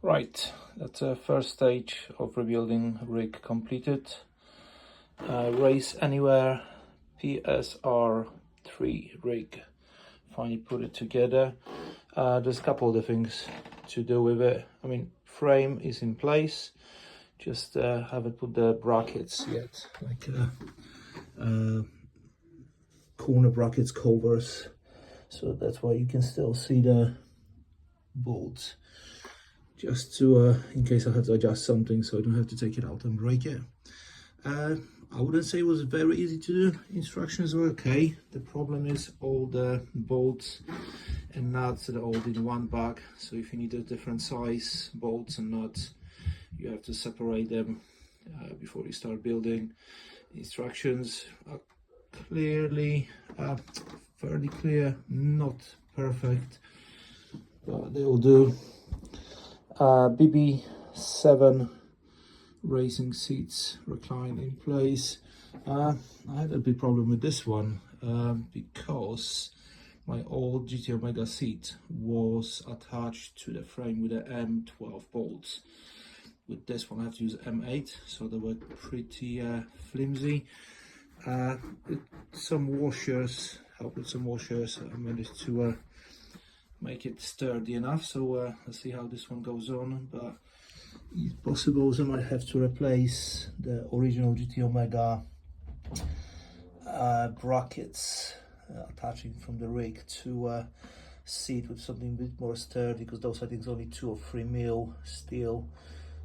Right, that's the first stage of rebuilding rig completed. Race Anywhere PSR3 rig. Finally put it together. There's a couple of the things to do with it. I mean, frame is in place, just haven't put the brackets yet, like corner brackets covers, so that's why you can still see the bolts, just to in case I have to adjust something so I don't have to take it out and break it. I wouldn't say it was very easy to do. Instructions were okay. The problem is all the bolts and nuts that are all in one bag, so if you need a different size bolts and nuts, you have to separate them before you start building. Instructions are clearly fairly clear, not perfect, but they will do. BB7 racing seats recline in place. I had a big problem with this one because my old GT Omega seat was attached to the frame with the M12 bolts. With this one I have to use M8, so they were pretty flimsy. With some washers, help with some washers, I managed to make it sturdy enough. So let's see how this one goes on. But it's possible I might have to replace the original GT Omega brackets attaching from the rig to seat with something a bit more sturdy, because those I think is only 2 or 3 mil steel.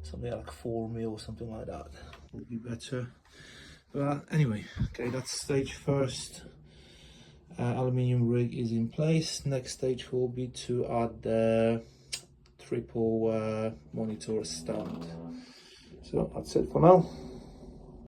Something like 4 mil, something like that would be better. But anyway, okay, that's stage first. Aluminium rig is in place. Next stage will be to add the triple monitor stand. So that's it for now.